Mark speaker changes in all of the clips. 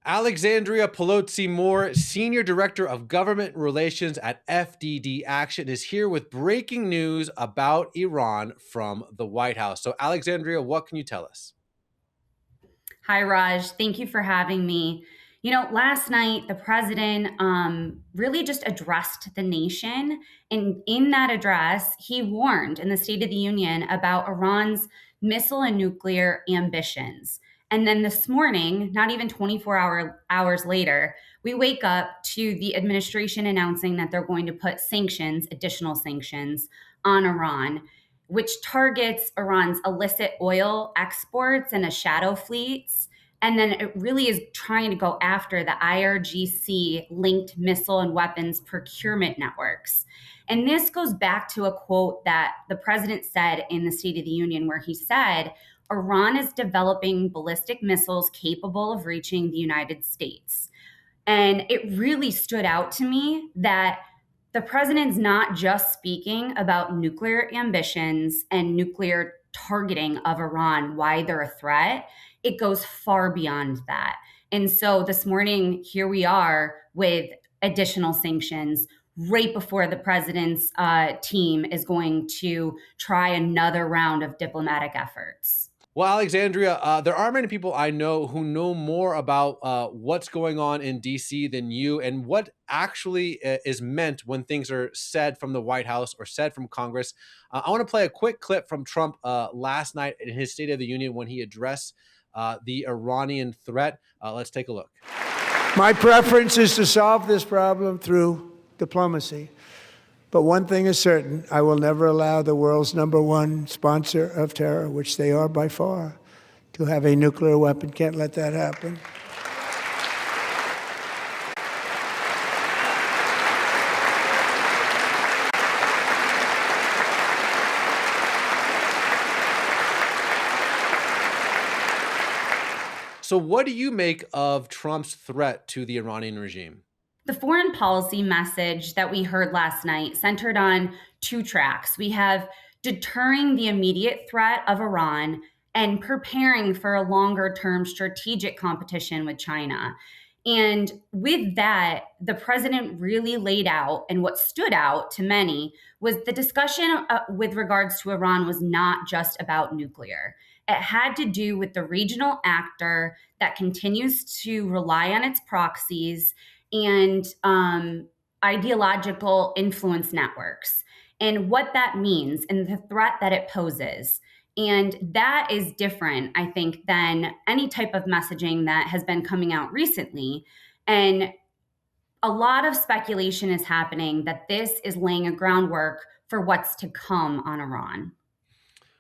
Speaker 1: Alexandria Paolozzi Moore, Senior Director of Government Relations at FDD Action, is here with breaking news about Iran from the White House. So, Alexandria, what can you tell us?
Speaker 2: Hi, Raj. Thank you for having me. Last night, the president really just addressed the nation. And in that address, he warned in the State of the Union about Iran's missile and nuclear ambitions. And then this morning, not even 24 hours later, we wake up to the administration announcing that they're going to put sanctions, additional sanctions, on Iran, which targets Iran's illicit oil exports and a shadow fleets. And then it really is trying to go after the IRGC linked missile and weapons procurement networks. And this goes back to a quote that the president said in the State of the Union, where he said, Iran is developing ballistic missiles capable of reaching the United States. And it really stood out to me that the president's not just speaking about nuclear ambitions and nuclear targeting of Iran, why they're a threat. It goes far beyond that. And so this morning, here we are with additional sanctions right before the president's team is going to try another round of diplomatic efforts.
Speaker 1: Well, Alexandria, there are many people I know who know more about what's going on in DC than you and what actually is meant when things are said from the White House or said from Congress. I want to play a quick clip from Trump last night in his State of the Union when he addressed the Iranian threat. Let's take a look.
Speaker 3: My preference is to solve this problem through diplomacy. But one thing is certain, I will never allow the world's #1 sponsor of terror, which they are by far, to have a nuclear weapon. Can't let that happen.
Speaker 1: So what do you make of Trump's threat to the Iranian regime?
Speaker 2: The foreign policy message that we heard last night centered on two tracks. We have deterring the immediate threat of Iran and preparing for a longer term strategic competition with China. And with that, the president really laid out, and what stood out to many was the discussion with regards to Iran was not just about nuclear. It had to do with the regional actor that continues to rely on its proxies and ideological influence networks and what that means and the threat that it poses. And that is different, I think, than any type of messaging that has been coming out recently. And a lot of speculation is happening that this is laying a groundwork for what's to come on Iran.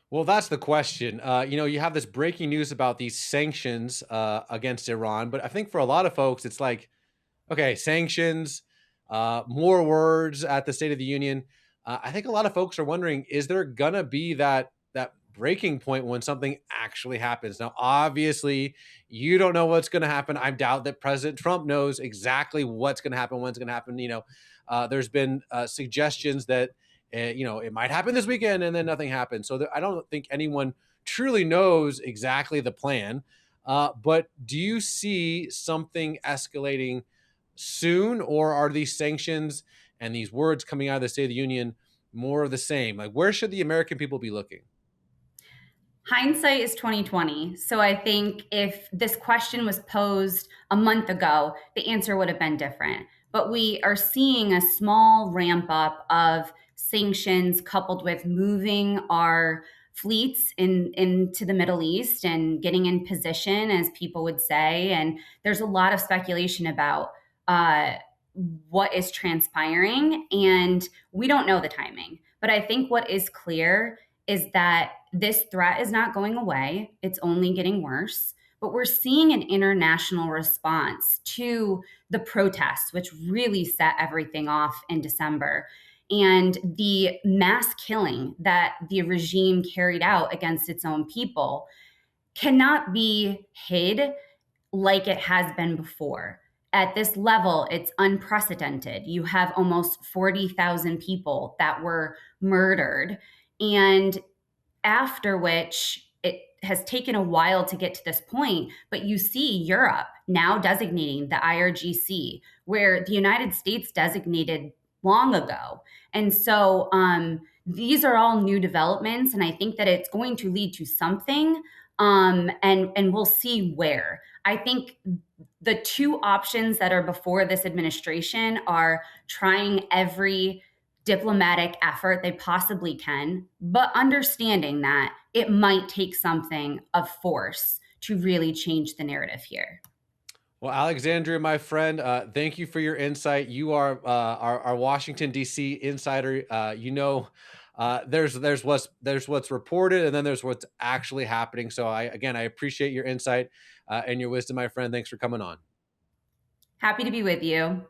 Speaker 1: Well, that's the question. You have this breaking news about these sanctions against Iran, but I think for a lot of folks, it's like, okay, sanctions, more words at the State of the Union. I think a lot of folks are wondering, is there gonna be that breaking point when something actually happens? Now, obviously, you don't know what's gonna happen. I doubt that President Trump knows exactly what's gonna happen, when it's gonna happen. There's been suggestions that it might happen this weekend, and then nothing happens. So I don't think anyone truly knows exactly the plan. But do you see something escalating soon, or are these sanctions and these words coming out of the State of the Union more of the same? Like, where should the American people be looking?
Speaker 2: Hindsight is 2020. So I think if this question was posed a month ago, the answer would have been different. But we are seeing a small ramp up of sanctions coupled with moving our fleets into the Middle East and getting in position, as people would say. And there's a lot of speculation about what is transpiring, and we don't know the timing. But I think what is clear is that this threat is not going away. It's only getting worse. But we're seeing an international response to the protests, which really set everything off in December. And the mass killing that the regime carried out against its own people cannot be hid like it has been before. At this level, it's unprecedented. You have almost 40,000 people that were murdered, and after which has taken a while to get to this point, but you see Europe now designating the IRGC, where the United States designated long ago. And so these are all new developments, and I think that it's going to lead to something, and we'll see where. I think the two options that are before this administration are trying every diplomatic effort they possibly can, but understanding that it might take something of force to really change the narrative here.
Speaker 1: Well, Alexandria, my friend, thank you for your insight. You are our Washington D.C. insider. There's what's reported, and then there's what's actually happening. So I appreciate your insight and your wisdom, my friend. Thanks for coming on.
Speaker 2: Happy to be with you.